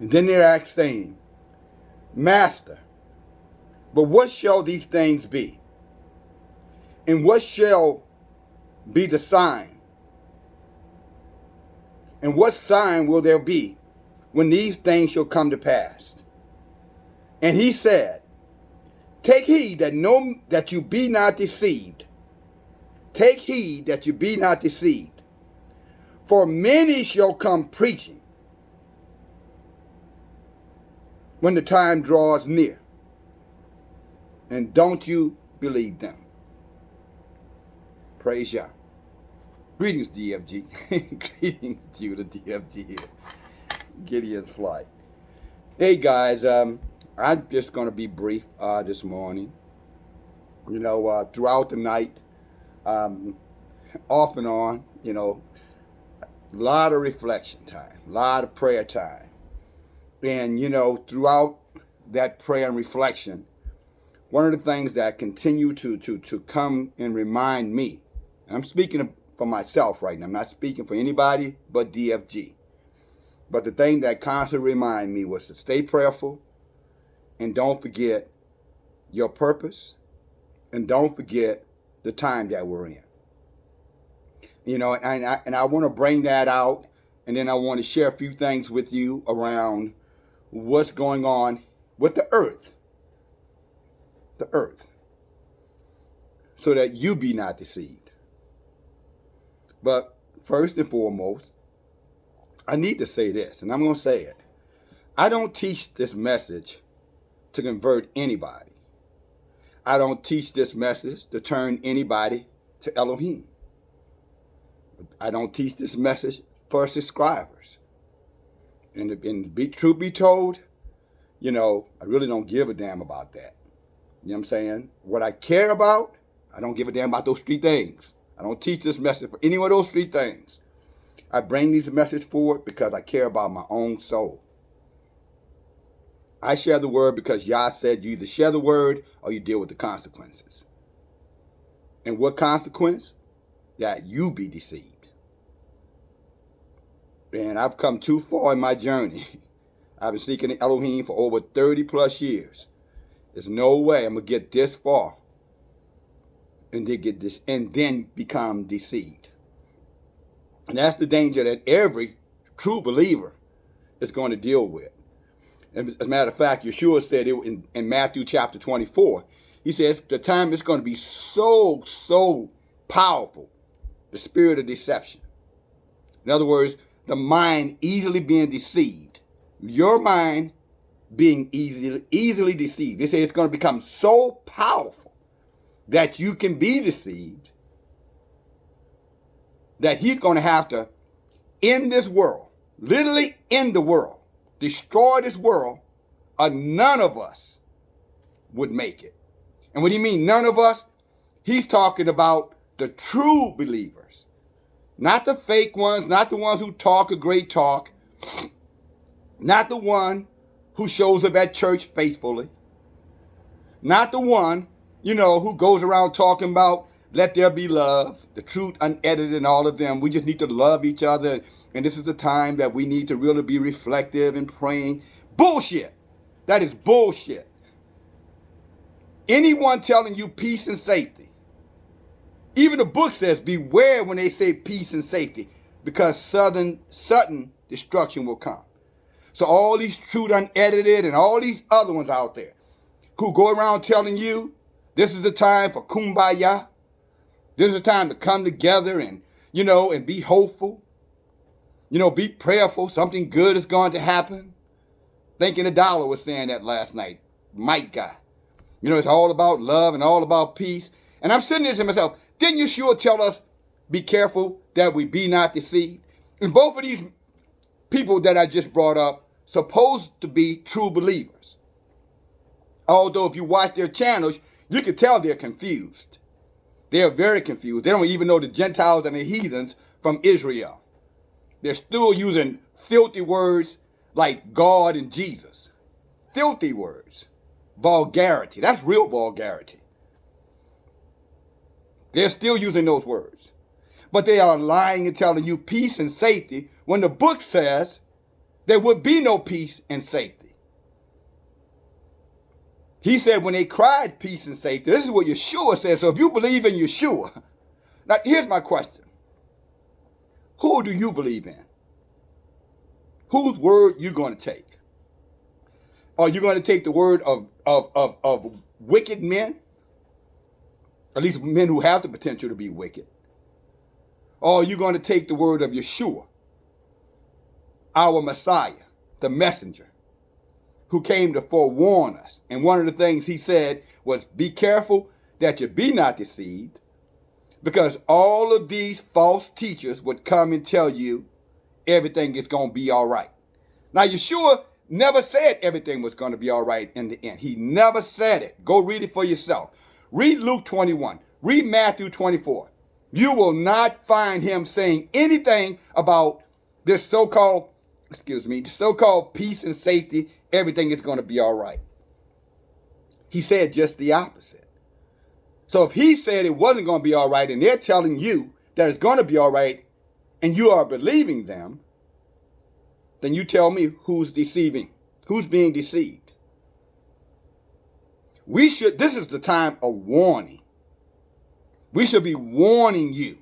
And then they asked, saying, Master, but what shall these things be? And what shall be the sign? And what sign will there be when these things shall come to pass? And he said, Take heed that you be not deceived. Take heed that you be not deceived. For many shall come preaching when the time draws near. And don't you believe them. Praise Yah. Greetings, DFG. Greetings to you, the DFG here. Gideon's flight. Hey guys, I'm just going to be brief this morning. Throughout the night, off and on, a lot of reflection time, a lot of prayer time. And, throughout that prayer and reflection, one of the things that continue to come and remind me, and I'm speaking for myself right now, I'm not speaking for anybody but DFG, but the thing that constantly reminded me was to stay prayerful and don't forget your purpose and don't forget the time that we're in. And I want to bring that out, and then I want to share a few things with you around what's going on with the earth, so that you be not deceived. But first and foremost, I need to say this, and I'm going to say it. I don't teach this message to convert anybody. I don't teach this message to turn anybody to Elohim. I don't teach this message for subscribers. And truth be told, I really don't give a damn about that. You know what I'm saying? What I care about, I don't give a damn about those three things. I don't teach this message for any of those three things. I bring these messages forward because I care about my own soul. I share the word because Yah said you either share the word or you deal with the consequences. And what consequence? That you be deceived. And I've come too far in my journey. I've been seeking Elohim for over 30 plus years. There's no way I'm going to get this far and then become deceived. And that's the danger that every true believer is going to deal with. And as a matter of fact, Yeshua said it in Matthew chapter 24. He says the time is going to be so powerful, the spirit of deception. In other words, the mind easily being deceived. Your mind being easily deceived. They say it's going to become so powerful that you can be deceived, that he's going to have to end this world, literally end the world, destroy this world, or none of us would make it. And what do you mean, none of us? He's talking about the true believers. Not the fake ones, not the ones who talk a great talk, not the one who shows up at church faithfully, not the one, who goes around talking about let there be love, the truth unedited and all of them. We just need to love each other. And this is the time that we need to really be reflective and praying. Bullshit. That is bullshit. Anyone telling you peace and safety. Even the book says beware when they say peace and safety, because sudden destruction will come. So all these truth unedited and all these other ones out there who go around telling you this is the time for kumbaya. This is the time to come together and, and be hopeful. Be prayerful. Something good is going to happen. Thinking the dollar was saying that last night. Mike guy. It's all about love and all about peace. And I'm sitting there to myself, didn't Yeshua tell us, be careful that we be not deceived? And both of these people that I just brought up supposed to be true believers. Although if you watch their channels, you can tell they're confused. They're very confused. They don't even know the Gentiles and the heathens from Israel. They're still using filthy words like God and Jesus. Filthy words. Vulgarity. That's real vulgarity. They're still using those words. But they are lying and telling you peace and safety when the book says there would be no peace and safety. He said when they cried peace and safety, this is what Yeshua says. So if you believe in Yeshua, now here's my question. Who do you believe in? Whose word you going to take? Are you going to take the word of wicked men? At least men who have the potential to be wicked. Or are you going to take the word of Yeshua, our Messiah, the messenger, who came to forewarn us? And one of the things he said was, be careful that you be not deceived, because all of these false teachers would come and tell you everything is going to be all right. Now, Yeshua never said everything was going to be all right in the end. He never said it. Go read it for yourself. Read Luke 21. Read Matthew 24. You will not find him saying anything about this so-called peace and safety. Everything is going to be all right. He said just the opposite. So if he said it wasn't going to be all right and they're telling you that it's going to be all right and you are believing them, then you tell me who's deceiving, who's being deceived. This is the time of warning. We should be warning you.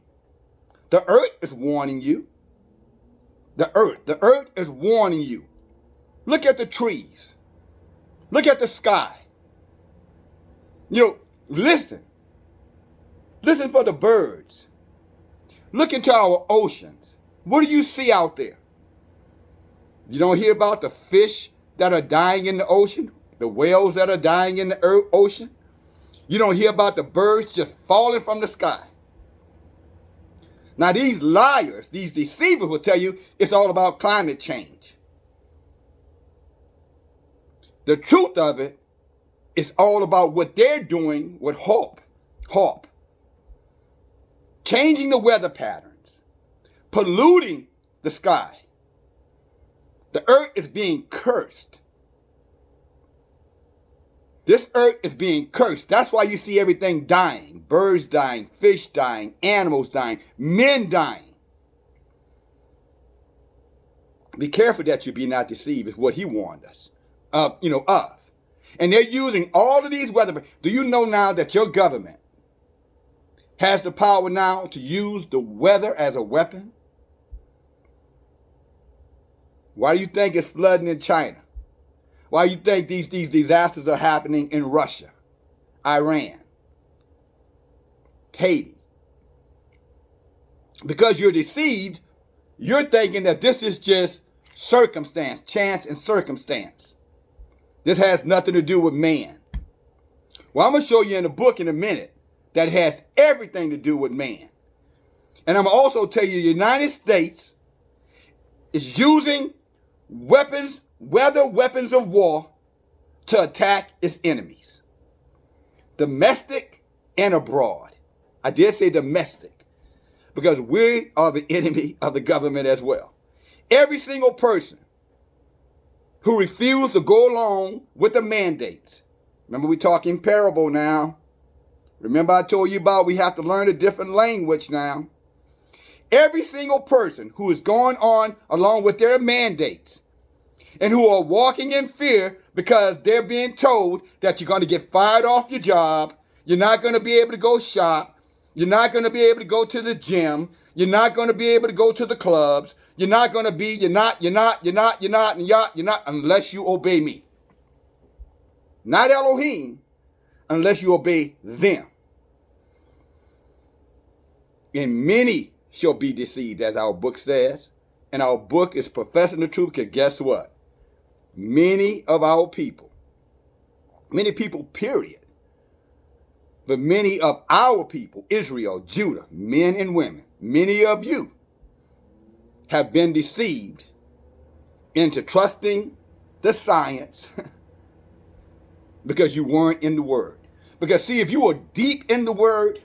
The earth is warning you. The earth is warning you. Look at the trees. Look at the sky. Listen. Listen for the birds. Look into our oceans. What do you see out there? You don't hear about the fish that are dying in the ocean, the whales that are dying in the ocean. You don't hear about the birds just falling from the sky. Now these liars, these deceivers will tell you it's all about climate change. The truth of it is all about what they're doing with HAARP. Changing the weather patterns, polluting the sky. The earth is being cursed. This earth is being cursed. That's why you see everything dying. Birds dying, fish dying, animals dying, men dying. Be careful that you be not deceived is what he warned us of. And they're using all of these weather. Do you know now that your government has the power now to use the weather as a weapon? Why do you think it's flooding in China? Why do you think these disasters are happening in Russia, Iran, Haiti? Because you're deceived, you're thinking that this is just circumstance, chance and circumstance. This has nothing to do with man. Well, I'm going to show you in a book in a minute that has everything to do with man. And I'm going to also tell you the United States is using weapons of war to attack its enemies. Domestic and abroad. I did say domestic because we are the enemy of the government as well. Every single person who refused to go along with the mandates. Remember, we're talking parable now. Remember I told you about we have to learn a different language now. Every single person who is going on along with their mandates and who are walking in fear because they're being told that you're going to get fired off your job, you're not going to be able to go shop, you're not going to be able to go to the gym, you're not going to be able to go to the clubs, you're not unless you obey me. Not Elohim, unless you obey them. And many shall be deceived, as our book says. And our book is professing the truth, because guess what? Many of our people, many people, period, but many of our people, Israel, Judah, men and women, many of you have been deceived into trusting the science because you weren't in the Word. Because see, if you were deep in the Word,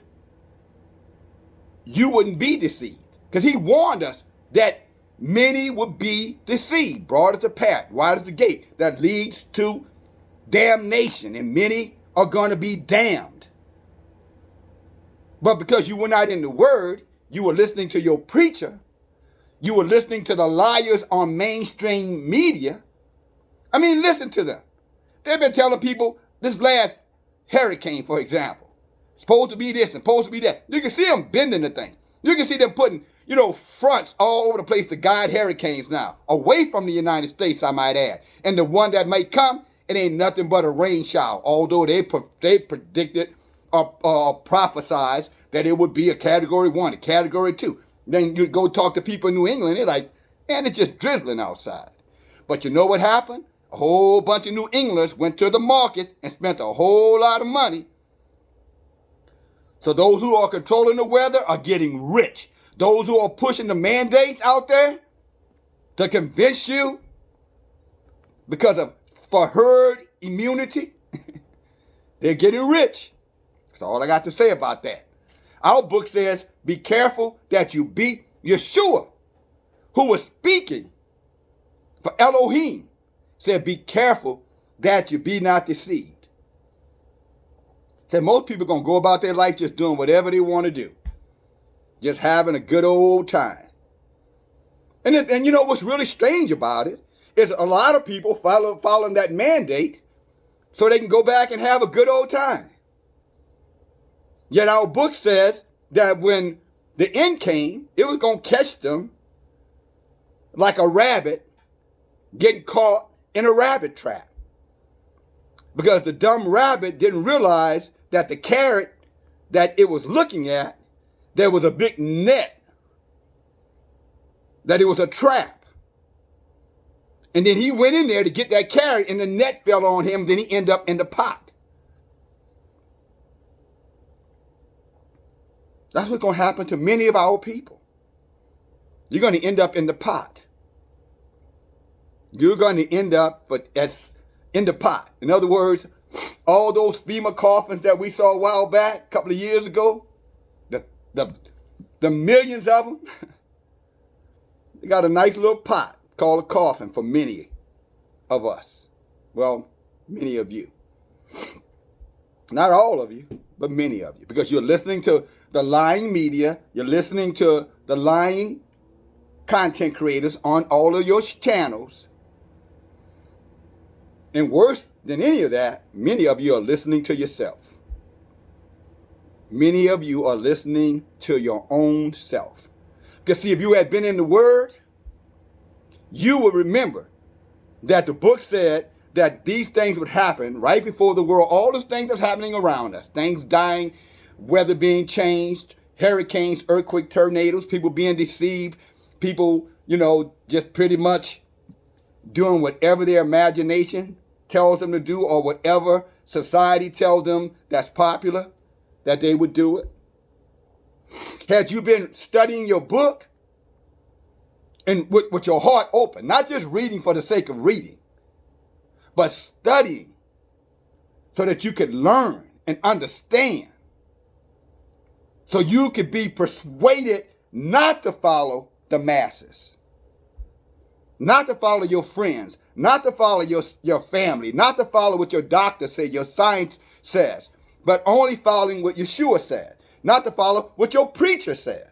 you wouldn't be deceived. Because he warned us that many would be deceived. Broad is the path, wide is the gate that leads to damnation, and many are going to be damned. But because you were not in the Word, you were listening to your preacher, You were listening to the liars on mainstream media. I mean, listen to them. They've been telling people this last hurricane, for example, supposed to be this and supposed to be that. You can see them bending the thing. You can see them putting, fronts all over the place to guide hurricanes now, away from the United States, I might add. And the one that might come, it ain't nothing but a rain shower, although they predicted or prophesied that it would be a Category 1, a Category 2. Then you go talk to people in New England, they're like, man, it's just drizzling outside. But you know what happened? A whole bunch of New Englanders went to the markets and spent a whole lot of money. So those who are controlling the weather are getting rich. Those who are pushing the mandates out there to convince you for herd immunity, they're getting rich. That's all I got to say about that. Our book says, be careful that you be Yeshua, who was speaking for Elohim, said, be careful that you be not deceived. Said most people are going to go about their life just doing whatever they want to do. Just having a good old time. And you know what's really strange about it is a lot of people following that mandate so they can go back and have a good old time. Yet our book says that when the end came, it was going to catch them like a rabbit getting caught in a rabbit trap. Because the dumb rabbit didn't realize that the carrot that it was looking at, there was a big net, that it was a trap. And then he went in there to get that carrot and the net fell on him, then he ended up in the pot. That's what's going to happen to many of our people. You're going to end up in the pot. You're going to end up in the pot. In other words, all those FEMA coffins that we saw a while back, a couple of years ago, the millions of them, they got a nice little pot called a coffin for many of us. Well, many of you. Not all of you, but many of you. Because you're listening to the lying media, you're listening to the lying content creators on all of your channels. And worse than any of that, many of you are listening to yourself. Many of you are listening to your own self. Because see, if you had been in the Word, you would remember that the book said that these things would happen right before the world. All those things that's happening around us, things dying, weather being changed, hurricanes, earthquakes, tornadoes, people being deceived, people, just pretty much doing whatever their imagination tells them to do or whatever society tells them that's popular, that they would do it. Had you been studying your book and with your heart open, not just reading for the sake of reading, but studying so that you could learn and understand, so you could be persuaded not to follow the masses, not to follow your friends, not to follow your family, not to follow what your doctor says, your science says, but only following what Yeshua said, not to follow what your preacher said.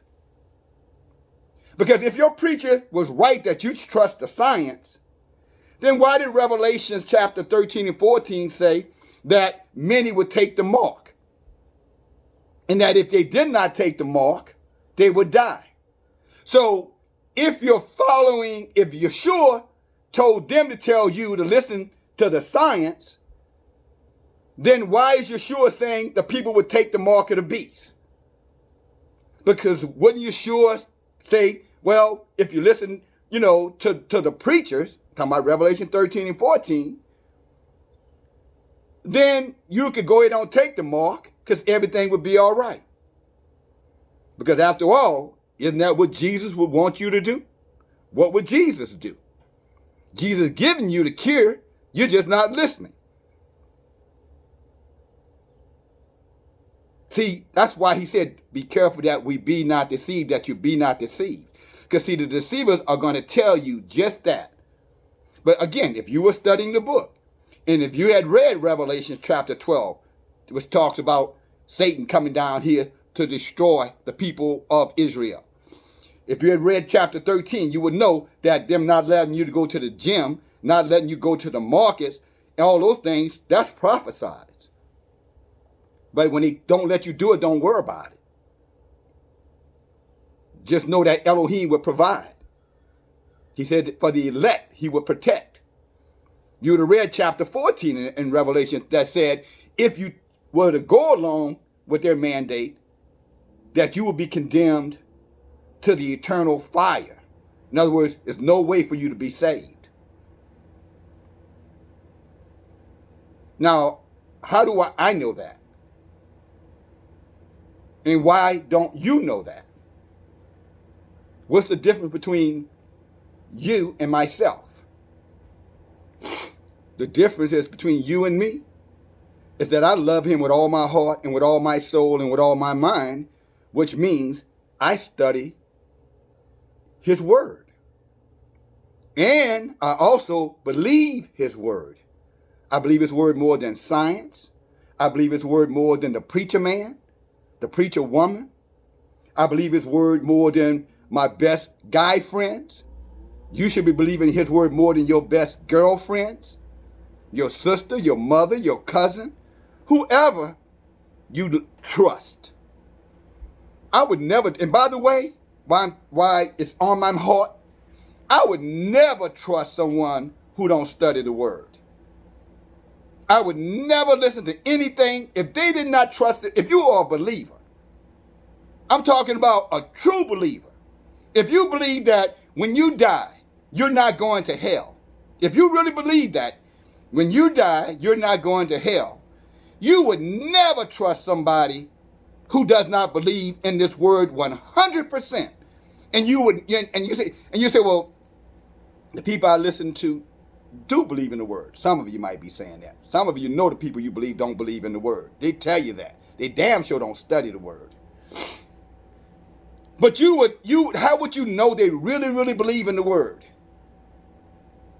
Because if your preacher was right that you trust the science, then why did Revelation chapter 13 and 14 say that many would take the mark? And that if they did not take the mark, they would die. So if Yeshua told them to tell you to listen to the science, then why is Yeshua saying the people would take the mark of the beast? Because wouldn't Yeshua say, well, if you listen, to the preachers, talking about Revelation 13 and 14, then you could go ahead and take the mark because everything would be all right. Because after all, isn't that what Jesus would want you to do? What would Jesus do? Jesus giving you the cure, you're just not listening. See, that's why he said, be careful that we be not deceived, that you be not deceived. Because see, the deceivers are going to tell you just that. But again, if you were studying the book, and if you had read Revelation chapter 12, which talks about Satan coming down here to destroy the people of Israel. If you had read chapter 13, you would know that them not letting you to go to the gym, not letting you go to the markets, and all those things, that's prophesied. But when he don't let you do it, don't worry about it. Just know that Elohim will provide. He said for the elect, he will protect. You would have read chapter 14 in Revelation that said, if you were to go along with their mandate, that you will be condemned to the eternal fire. In other words, there's no way for you to be saved. Now, how do I know that? And why don't you know that? What's the difference between you and myself? The difference is between you and me is that I love him with all my heart and with all my soul and with all my mind, which means I study his word. And I also believe his word. I believe his word more than science. I believe his word more than the preacher man, the preacher woman. I believe his word more than my best guy friends. You should be believing his word more than your best girlfriends, your sister, your mother, your cousin, whoever you trust. I would never, and by the way, why it's on my heart, I would never trust someone who don't study the word. I would never listen to anything if they did not trust it. If you are a believer, I'm talking about a true believer. If you believe that when you die, you're not going to hell. If you really believe that when you die, you're not going to hell, you would never trust somebody who does not believe in this word 100%. And you say, well, the people I listen to do believe in the word. Some of you might be saying that. Some of you know the people you believe don't believe in the word. They tell you that. They damn sure don't study the word. But how would you know they really, really believe in the word?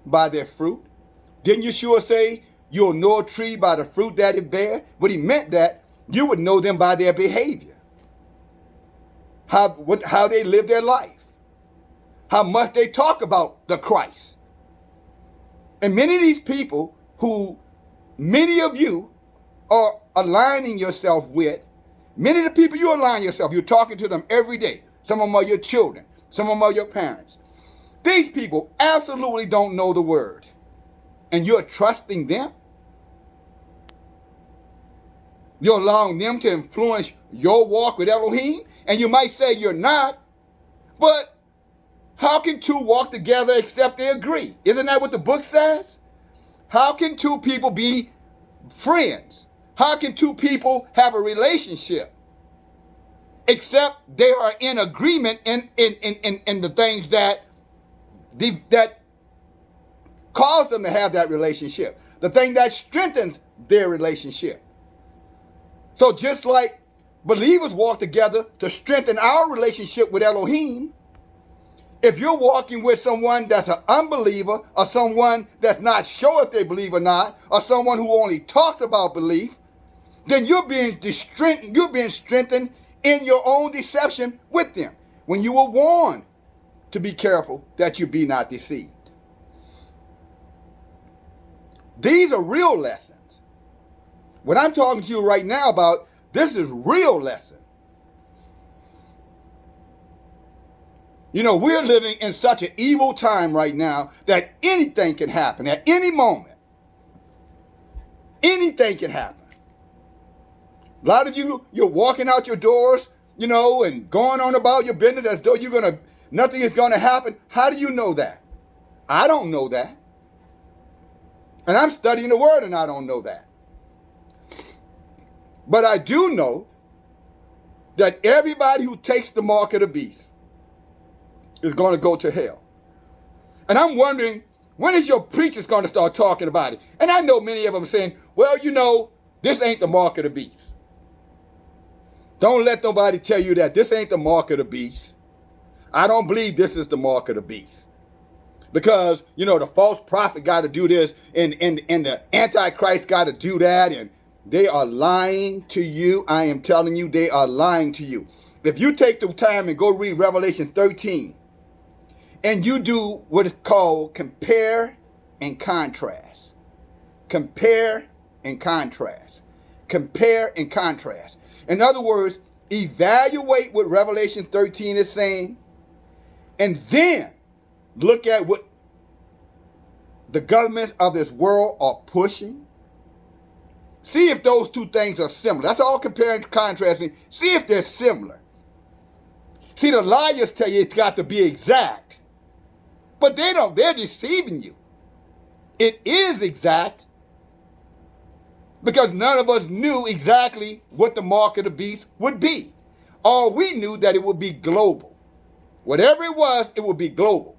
By their fruit. Didn't Yeshua say you'll know a tree by the fruit that it bear? But he meant that you would know them by their behavior. How they live their life. How much they talk about the Christ. And many of these people who many of you are aligning yourself with, many of the people you align yourself, you're talking to them every day. Some of them are your children. Some of them are your parents. These people absolutely don't know the word. And you're trusting them? You're allowing them to influence your walk with Elohim? And you might say you're not, but how can two walk together except they agree? Isn't that what the book says? How can two people be friends? How can two people have a relationship except they are in agreement in the things that cause them to have that relationship, the thing that strengthens their relationship? So just like believers walk together to strengthen our relationship with Elohim, if you're walking with someone that's an unbeliever or someone that's not sure if they believe or not, or someone who only talks about belief, then you're being strengthened in your own deception with them when you were warned to be careful that you be not deceived. These are real lessons. What I'm talking to you right now about, this is real lesson. You know, we're living in such an evil time right now that anything can happen at any moment. Anything can happen. A lot of you, you're walking out your doors, you know, and going on about your business as though nothing is going to happen. How do you know that? I don't know that. And I'm studying the word and I don't know that. But I do know that everybody who takes the mark of the beast is going to go to hell. And I'm wondering, when is your preachers going to start talking about it? And I know many of them saying, well, you know, this ain't the mark of the beast. Don't let nobody tell you that this ain't the mark of the beast. I don't believe this is the mark of the beast. Because, you know, the false prophet got to do this and the Antichrist got to do that. And they are lying to you. I am telling you, they are lying to you. If you take the time and go read Revelation 13, and you do what is called compare and contrast. Compare and contrast. Compare and contrast. In other words, evaluate what Revelation 13 is saying, and then look at what the governments of this world are pushing. See if those two things are similar. That's all comparing and contrasting. See if they're similar. See, the liars tell you it's got to be exact. But they don't. They're deceiving you. It is exact because none of us knew exactly what the mark of the beast would be. All we knew that it would be global. Whatever it was, it would be global.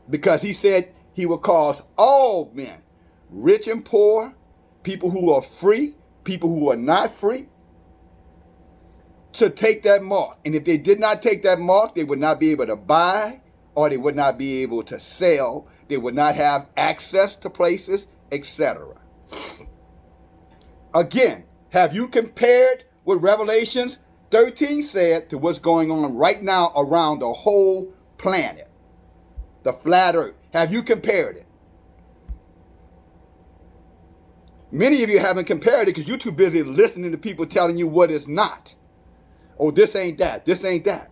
Because he said he would cause all men, rich and poor, people who are free, people who are not free, to take that mark. And if they did not take that mark, they would not be able to buy, or they would not be able to sell. They would not have access to places, etc. Again, have you compared what Revelations 13 said to what's going on right now around the whole planet? The flat earth. Have you compared it? Many of you haven't compared it because you're too busy listening to people telling you what it's not. Oh, this ain't that. This ain't that.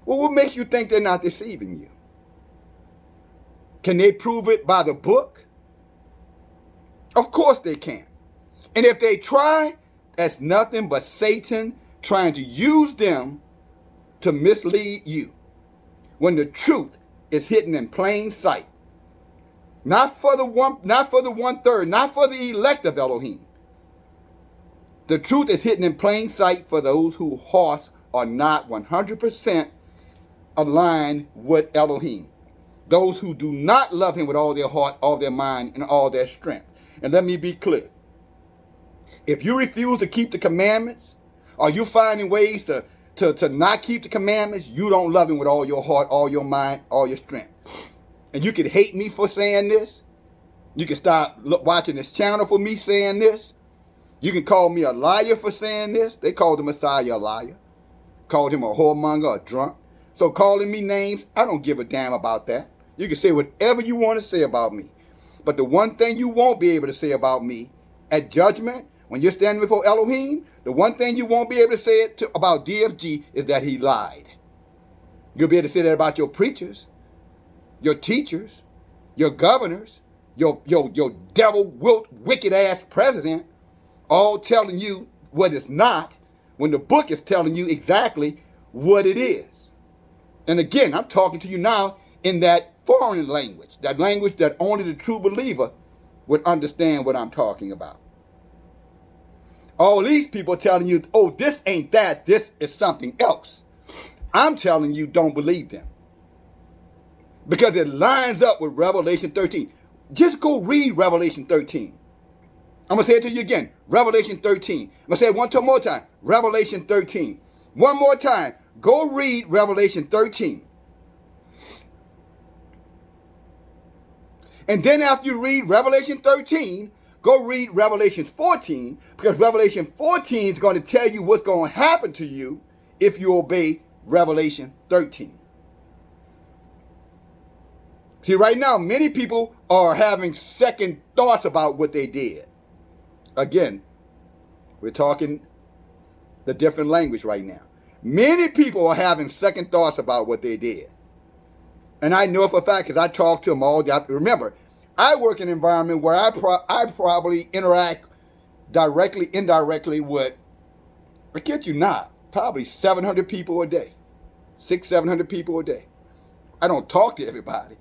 Well, what makes you think they're not deceiving you? Can they prove it by the book? Of course they can. And if they try, that's nothing but Satan trying to use them to mislead you. When the truth is hidden in plain sight. Not for the one-third, not for the elect of Elohim. The truth is hidden in plain sight for those whose hearts are not 100% aligned with Elohim. Those who do not love him with all their heart, all their mind, and all their strength. And let me be clear. If you refuse to keep the commandments, or you finding ways to not keep the commandments, you don't love him with all your heart, all your mind, all your strength. And you can hate me for saying this. You can stop watching this channel for me saying this. You can call me a liar for saying this. They called the Messiah a liar. Called him a whoremonger, a drunk. So calling me names, I don't give a damn about that. You can say whatever you want to say about me. But the one thing you won't be able to say about me at judgment, when you're standing before Elohim, the one thing you won't be able to say about DFG is that he lied. You'll be able to say that about your preachers, your teachers, your governors, your devil-wilt, wicked-ass president, all telling you what it's not, when the book is telling you exactly what it is. And again, I'm talking to you now in that foreign language, that language that only the true believer would understand what I'm talking about. All these people telling you, oh, this ain't that, this is something else. I'm telling you, don't believe them. Because it lines up with Revelation 13. Just go read Revelation 13. I'm going to say it to you again. Revelation 13. I'm going to say it one more time. Revelation 13. One more time. Go read Revelation 13. And then after you read Revelation 13, go read Revelation 14, because Revelation 14 is going to tell you what's going to happen to you if you obey Revelation 13. See, right now, many people are having second thoughts about what they did. Again, we're talking the different language right now. Many people are having second thoughts about what they did. And I know for a fact because I talk to them all day. Remember, I work in an environment where I probably interact directly, indirectly with, I kid you not, probably 700 people a day. 600-700 people a day. I don't talk to everybody.